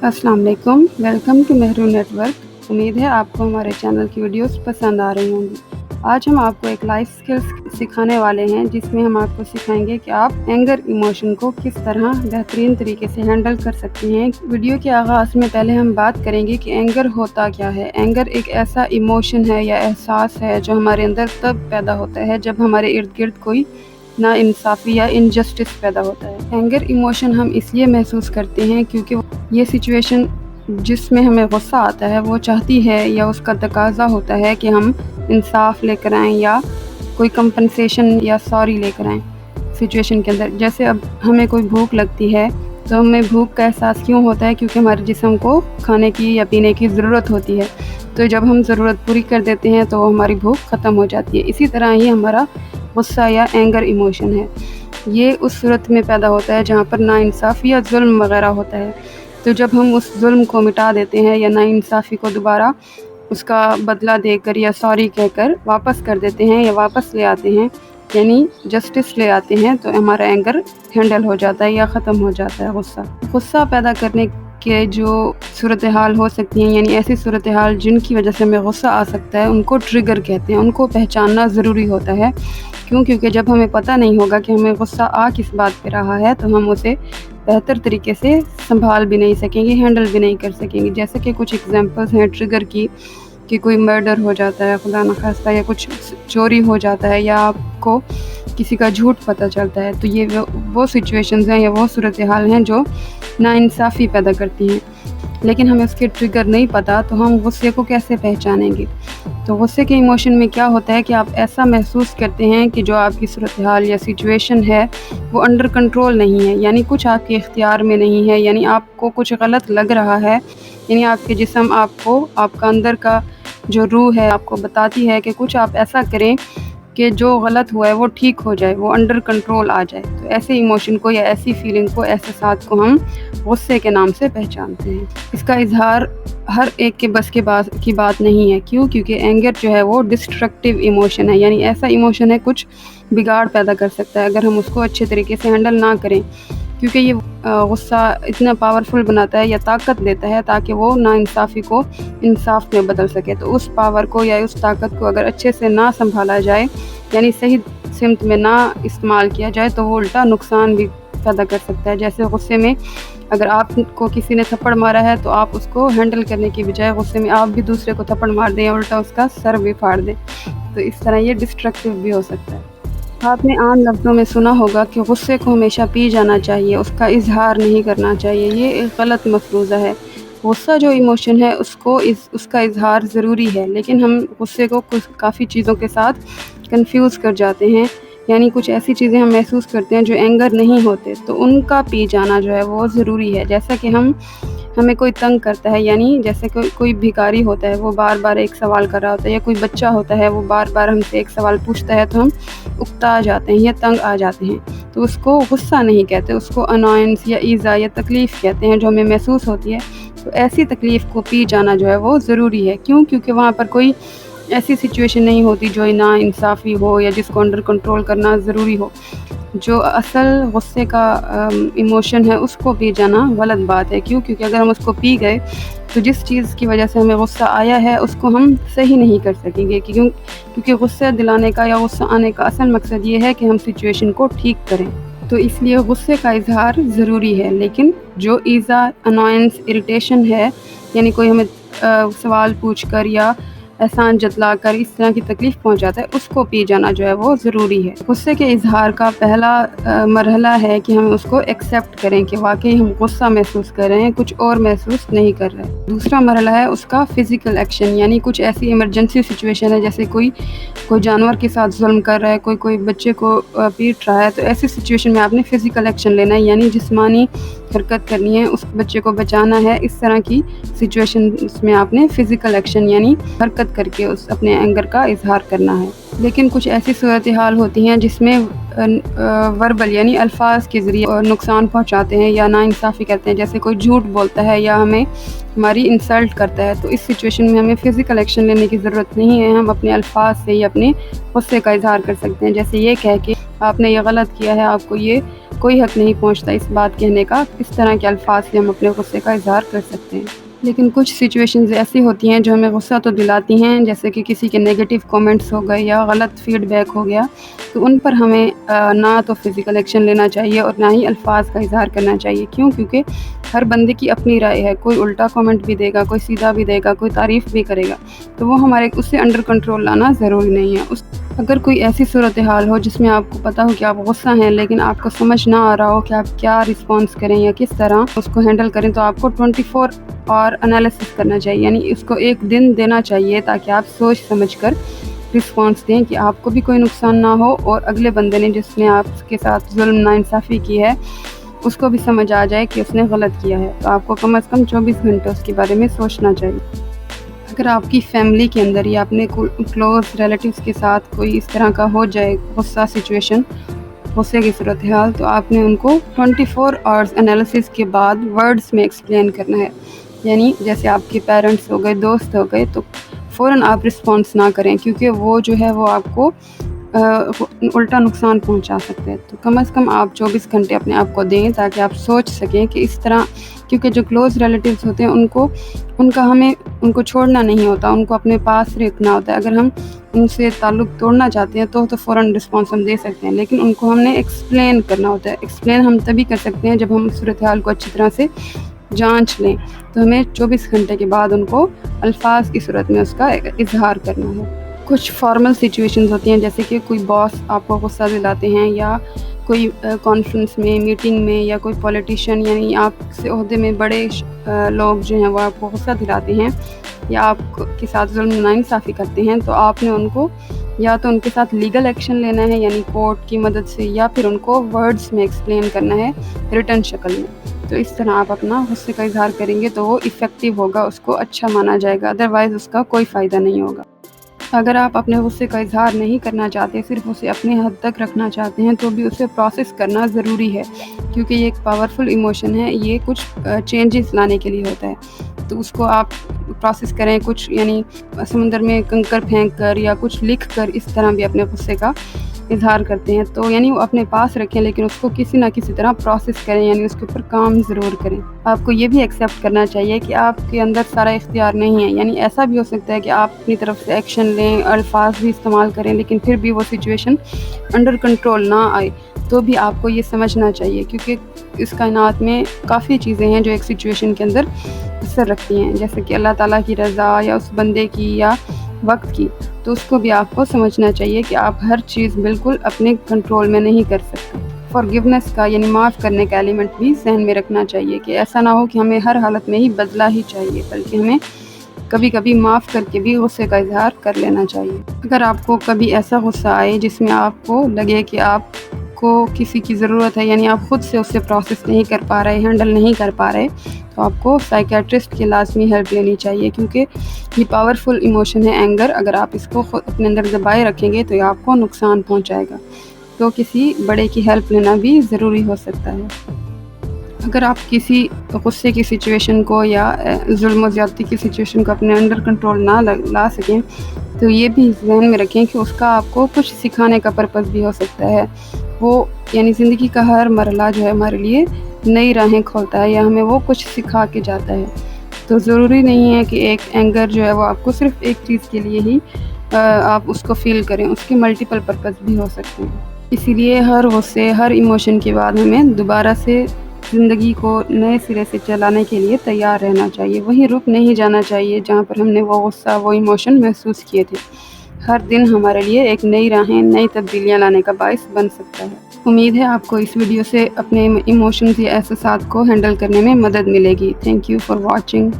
अस्सलाम वालेकुम, welcome to Mehru network. उम्मीद है आपको हमारे चैनल की वीडियोस पसंद आ रही होंगी। आज हम आपको एक लाइफ स्किल्स सिखाने वाले हैं जिसमें हम आपको सिखाएंगे कि आप एंगर इमोशन को किस तरह बेहतरीन तरीके से हैंडल कर सकते हैं। वीडियो के आगाज़ में पहले हम बात करेंगे कि एंगर होता क्या है। एंगर एक ऐसा इमोशन है या एहसास है जो हमारे अंदर तब पैदा होता है जब हमारे इर्द गिर्द कोई ना इंसाफ़ी या इनजस्टिस पैदा होता है। एंगर इमोशन हम इसलिए महसूस करते हैं क्योंकि ये सिचुएशन जिसमें हमें गुस्सा आता है वो चाहती है या उसका तकाज़ा होता है कि हम इंसाफ लेकर आएँ या कोई कंपनसेशन या सॉरी लेकर आएँ सिचुएशन के अंदर। जैसे अब हमें कोई भूख लगती है तो हमें भूख का एहसास क्यों होता है? क्योंकि हमारे जिस्म को खाने की या पीने की ज़रूरत होती है। तो जब हम ज़रूरत पूरी कर देते हैं तो हमारी भूख ख़त्म हो जाती है। इसी तरह ही हमारा गुस्सा या एंगर इमोशन है, ये उस सूरत में पैदा होता है जहाँ पर नाइंसाफ़ी या जुल्म वग़ैरह होता है। तो जब हम उस जुल्म को मिटा देते हैं या नाइंसाफ़ी को दोबारा उसका बदला देकर या सॉरी कहकर वापस कर देते हैं या वापस ले आते हैं, यानी जस्टिस ले आते हैं, तो हमारा एंगर हैंडल हो जाता है या ख़त्म हो जाता है गुस्सा पैदा करने के जो सूरत हाल हो सकती हैं, यानी ऐसी सूरत हाल जिनकी वजह से हमें गुस्सा आ सकता है, उनको ट्रिगर कहते हैं। उनको पहचानना ज़रूरी होता है। क्योंकि जब हमें पता नहीं होगा कि हमें गुस्सा आ किस बात पे रहा है तो हम उसे बेहतर तरीके से संभाल भी नहीं सकेंगे, हैंडल भी नहीं कर सकेंगे। जैसे कि कुछ एग्जांपल्स हैं ट्रिगर की कि कोई मर्डर हो जाता है खुदा न खास्ता, या कुछ चोरी हो जाता है, या आपको किसी का झूठ पता चलता है। तो ये वो सिचुएशंस हैं या वो सूरत हाल हैं जो नाइंसाफ़ी पैदा करती हैं। लेकिन हमें उसके ट्रिगर नहीं पता तो हम गुस्से को कैसे पहचानेंगे? तो गुस्से के इमोशन में क्या होता है कि आप ऐसा महसूस करते हैं कि जो आपकी सूरत हाल या सिचुएशन है वो अंडर कंट्रोल नहीं है, यानी कुछ आपके इख्तियार में नहीं है, यानी आपको कुछ गलत लग रहा है, यानी आपके जिस्म आपको, आपका अंदर का जो रूह है आपको बताती है कि कुछ आप ऐसा करें कि जो गलत हुआ है वो ठीक हो जाए, वो अंडर कंट्रोल आ जाए। तो ऐसे इमोशन को या ऐसी फीलिंग को, एहसास को हम गुस्से के नाम से पहचानते हैं। इसका इजहार हर एक के बस की बात नहीं है। क्योंकि एंगर जो है वो डिस्ट्रक्टिव इमोशन है, यानी ऐसा इमोशन है कुछ बिगाड़ पैदा कर सकता है अगर हम उसको अच्छे तरीके से हैंडल ना करें। क्योंकि ये गुस्सा इतना पावरफुल बनाता है या ताकत देता है ताकि वो नाइंसाफ़ी को इंसाफ में बदल सके। तो उस पावर को या उस ताकत को अगर अच्छे से ना संभाला जाए, यानी सही सिमत में ना इस्तेमाल किया जाए, तो वो उल्टा नुकसान भी पैदा कर सकता है। जैसे गुस्से में अगर आपको किसी ने थप्पड़ मारा है तो आप उसको हैंडल करने की बजाय गुस्से में आप भी दूसरे को थप्पड़ मार दें या उल्टा उसका सर भी फाड़ दें, तो इस तरह ये डिस्ट्रक्टिव भी हो सकता है। आपने आम लफ्ज़ों में सुना होगा कि गुस्से को हमेशा पी जाना चाहिए, उसका इजहार नहीं करना चाहिए। ये एक गलत मफरूज़ा है। गुस्सा जो इमोशन है उसका इजहार ज़रूरी है, लेकिन हम गुस्से को कुछ काफ़ी चीज़ों के साथ कंफ्यूज कर जाते हैं, यानी कुछ ऐसी चीज़ें हम महसूस करते हैं जो एंगर नहीं होते, तो उनका पी जाना जो है वो ज़रूरी है। जैसा कि हमें कोई तंग करता है, यानी जैसे कोई भिखारी होता है, वो बार बार एक सवाल कर रहा होता है, या कोई बच्चा होता है वो बार बार हमसे एक सवाल पूछता है, तो हम उकता जाते हैं या तंग आ जाते हैं। तो उसको गुस्सा नहीं कहते, उसको अनॉयंस या ईज़ा या तकलीफ़ कहते हैं जो हमें महसूस होती है। तो ऐसी तकलीफ़ को पी जाना जो है वो ज़रूरी है। क्योंकि वहाँ पर कोई ऐसी सिचुएशन नहीं होती जो ना इंसाफ़ी हो या जिसको अंडर कंट्रोल करना ज़रूरी हो। जो असल गुस्से का इमोशन है उसको पी जाना गलत बात है। क्योंकि अगर हम उसको पी गए तो जिस चीज़ की वजह से हमें गुस्सा आया है उसको हम सही नहीं कर सकेंगे। क्योंकि गुस्सा दिलाने का या गुस्सा आने का असल मकसद ये है कि हम सिचुएशन को ठीक करें। तो इसलिए गुस्से का इजहार ज़रूरी है, लेकिन जो ईज़ा, अनॉयंस, इरिटेशन है, यानी कोई हमें सवाल पूछ कर या एहसान जतलाकर इस तरह की तकलीफ़ पहुंचाता है, उसको पी जाना जो है वो ज़रूरी है। गुस्से के इजहार का पहला मरहला है कि हम उसको एक्सेप्ट करें कि वाकई हम गुस्सा महसूस कर रहे हैं, कुछ और महसूस नहीं कर रहे। दूसरा मरहला है उसका फ़िज़िकल एक्शन, यानी कुछ ऐसी इमरजेंसी सिचुएशन है जैसे कोई जानवर के साथ जुल्म कर रहा है, कोई बच्चे को पीट रहा है, तो ऐसी सिचुएशन में आपने फ़िज़िकल एक्शन लेना है, यानी जिस्मानी हरकत करनी है, उस बच्चे को बचाना है। इस तरह की सिचुएशन में आपने फ़िज़िकल एक्शन यानी हरकत करके उस अपने एंगर का इजहार करना है। लेकिन कुछ ऐसी सूरत हाल होती हैं जिसमें वर्बल यानी अल्फाज के ज़रिए नुकसान पहुंचाते हैं या नाइंसाफ़ी करते हैं। जैसे कोई झूठ बोलता है या हमें हमारी इंसल्ट करता है, तो इस सिचुएशन में हमें फ़िज़िकल एक्शन लेने की ज़रूरत नहीं है। हम अपने अल्फाज से ही अपने गुस्से का इजहार कर सकते हैं। जैसे ये कह के आपने ये गलत किया है, आपको ये कोई हक नहीं पहुंचता इस बात कहने का किस तरह के अल्फाज से हम अपने गुस्से का इजहार कर सकते हैं। लेकिन कुछ सिचुएशंस ऐसी होती हैं जो हमें गुस्सा तो दिलाती हैं, जैसे कि किसी के नेगेटिव कमेंट्स हो गए या गलत फीडबैक हो गया, तो उन पर हमें ना तो फिज़िकल एक्शन लेना चाहिए और ना ही अल्फाज का इजहार करना चाहिए। क्यों? क्योंकि हर बंदे की अपनी राय है, कोई उल्टा कमेंट भी देगा, कोई सीधा भी देगा, कोई तारीफ़ भी करेगा, तो वो हमारे उससे अंडर कंट्रोल लाना ज़रूरी नहीं है। अगर कोई ऐसी सूरत हाल हो जिसमें आपको पता हो कि आप गुस्सा हैं, लेकिन आपको समझ ना आ रहा हो कि आप क्या रिस्पॉन्स करें या किस तरह उसको हैंडल करें, तो आपको 24 और एनालिसिस करना चाहिए, यानी इसको एक दिन देना चाहिए ताकि आप सोच समझ कर रिस्पॉन्स दें कि आपको भी कोई नुकसान ना हो और अगले बंदे ने जिसने आपके साथ जुल्म नाइंसाफ़ी की है उसको भी समझ आ जाए कि उसने गलत किया है। तो आपको कम से कम 24 घंटे उसके बारे में सोचना चाहिए। अगर आपकी फैमिली के अंदर या अपने क्लोज़ रिलेटिव्स के साथ कोई इस तरह का हो जाए गुस्सा सिचुएशन, गुस्से की सूरत हाल, तो आपने उनको 24 आवर्स एनालिसिस के बाद वर्ड्स में एक्सप्लेन करना है। यानी जैसे आपके पेरेंट्स हो गए, दोस्त हो गए, तो फ़ौरन आप रिस्पॉन्स ना करें, क्योंकि वो जो है वो आपको उल्टा नुकसान पहुंचा सकते हैं। तो कम से कम आप 24 घंटे अपने आप को दें ताकि आप सोच सकें कि इस तरह, क्योंकि जो क्लोज़ रिलेटिव्स होते हैं उनको छोड़ना नहीं होता, उनको अपने पास रखना होता है। अगर हम उनसे ताल्लुक़ तोड़ना चाहते हैं तो फ़ौरन रिस्पॉन्स हम दे सकते हैं, लेकिन उनको हमने एक्सप्लेन करना होता है। एक्सप्लेन हम तभी कर सकते हैं जब हम सूरत हाल को अच्छी तरह से जांच लें। तो हमें 24 घंटे के बाद उनको अल्फाज की सूरत में उसका इजहार करना है। कुछ फॉर्मल सिचुएशंस होती हैं, जैसे कि कोई बॉस आपको गुस्सा दिलाते हैं, या कोई कॉन्फ्रेंस में, मीटिंग में, या कोई पॉलिटिशियन यानी आपसे ओहदे में बड़े लोग जो हैं वो आपको गुस्सा दिलाते हैं या आपके साथ जुल्म नाइंसाफ़ी करते हैं, तो आपने उनको या तो उनके साथ लीगल एक्शन लेना है यानी कोर्ट की मदद से, या फिर उनको वर्ड्स में एक्सप्लेन करना है रिटन शक्ल में। तो इस तरह आप अपना गुस्से का इजहार करेंगे तो वो इफ़ेक्टिव होगा, उसको अच्छा माना जाएगा, अदरवाइज़ उसका कोई फ़ायदा नहीं होगा। अगर आप अपने गुस्से का इजहार नहीं करना चाहते, सिर्फ उसे अपने हद तक रखना चाहते हैं, तो भी उसे प्रोसेस करना ज़रूरी है, क्योंकि ये एक पावरफुल इमोशन है, ये कुछ चेंजेस लाने के लिए होता है। तो उसको आप प्रोसेस करें, कुछ यानी समुंदर में कंकर फेंक कर या कुछ लिख कर इस तरह भी अपने गुस्से का इजहार करते हैं, तो यानी वो अपने पास रखें, लेकिन उसको किसी ना किसी तरह प्रोसेस करें, यानी उसके ऊपर काम ज़रूर करें। आपको ये भी एक्सेप्ट करना चाहिए कि आपके अंदर सारा इख्तियार नहीं है, यानी ऐसा भी हो सकता है कि आप अपनी तरफ से एक्शन लें, अल्फाज भी इस्तेमाल करें, लेकिन फिर भी वो सिचुएशन अंडर कंट्रोल ना आए, तो भी आपको ये समझना चाहिए, क्योंकि इस कायनात में काफ़ी चीज़ें हैं जो एक सिचुएशन के अंदर असर रखती हैं, जैसे कि अल्लाह ताला की रज़ा या उस बंदे की या वक्त की। तो उसको भी आपको समझना चाहिए कि आप हर चीज़ बिल्कुल अपने कंट्रोल में नहीं कर सकते। फॉरगिवनेस का यानी माफ़ करने का एलिमेंट भी ज़हन में रखना चाहिए कि ऐसा ना हो कि हमें हर हालत में ही बदला ही चाहिए, बल्कि हमें कभी कभी माफ़ करके भी गुस्से का इजहार कर लेना चाहिए। अगर आपको कभी ऐसा गुस्सा आए जिसमें आपको लगे कि आपको किसी की ज़रूरत है, यानी आप ख़ुद से उससे प्रोसेस नहीं कर पा रहे, हैंडल नहीं कर पा रहे, तो आपको साइकियाट्रिस्ट की लाजमी हेल्प लेनी चाहिए, क्योंकि ये पावरफुल इमोशन है एंगर। अगर आप इसको खुद अपने अंदर दबाए रखेंगे तो ये आपको नुकसान पहुंचाएगा, तो किसी बड़े की हेल्प लेना भी ज़रूरी हो सकता है। अगर आप किसी गुस्से की सिचुएशन को या जुल्म ज़्यादती की सिचुएशन को अपने अंडर कंट्रोल ना ला सकें, तो ये भी ज़हन में रखें कि उसका आपको कुछ सिखाने का पर्पज़ भी हो सकता है। वो यानी ज़िंदगी का हर मरला जो है हमारे लिए नई राहें खोलता है या हमें वो कुछ सिखा के जाता है। तो ज़रूरी नहीं है कि एक एंगर जो है वो आपको सिर्फ़ एक चीज़ के लिए ही आप उसको फ़ील करें, उसके मल्टीपल पर्पज़ भी हो सकते हैं। इसीलिए हर गुस्से, हर इमोशन के बाद हमें दोबारा से ज़िंदगी को नए सिरे से चलाने के लिए तैयार रहना चाहिए। वहीं रुक नहीं जाना चाहिए जहाँ पर हमने वो गुस्सा, वो इमोशन महसूस किए थे। हर दिन हमारे लिए एक नई राहें, नई तब्दीलियाँ लाने का बाइस बन सकता है। उम्मीद है आपको इस वीडियो से अपने इमोशंस या एहसासात को हैंडल करने में मदद मिलेगी। Thank you for watching.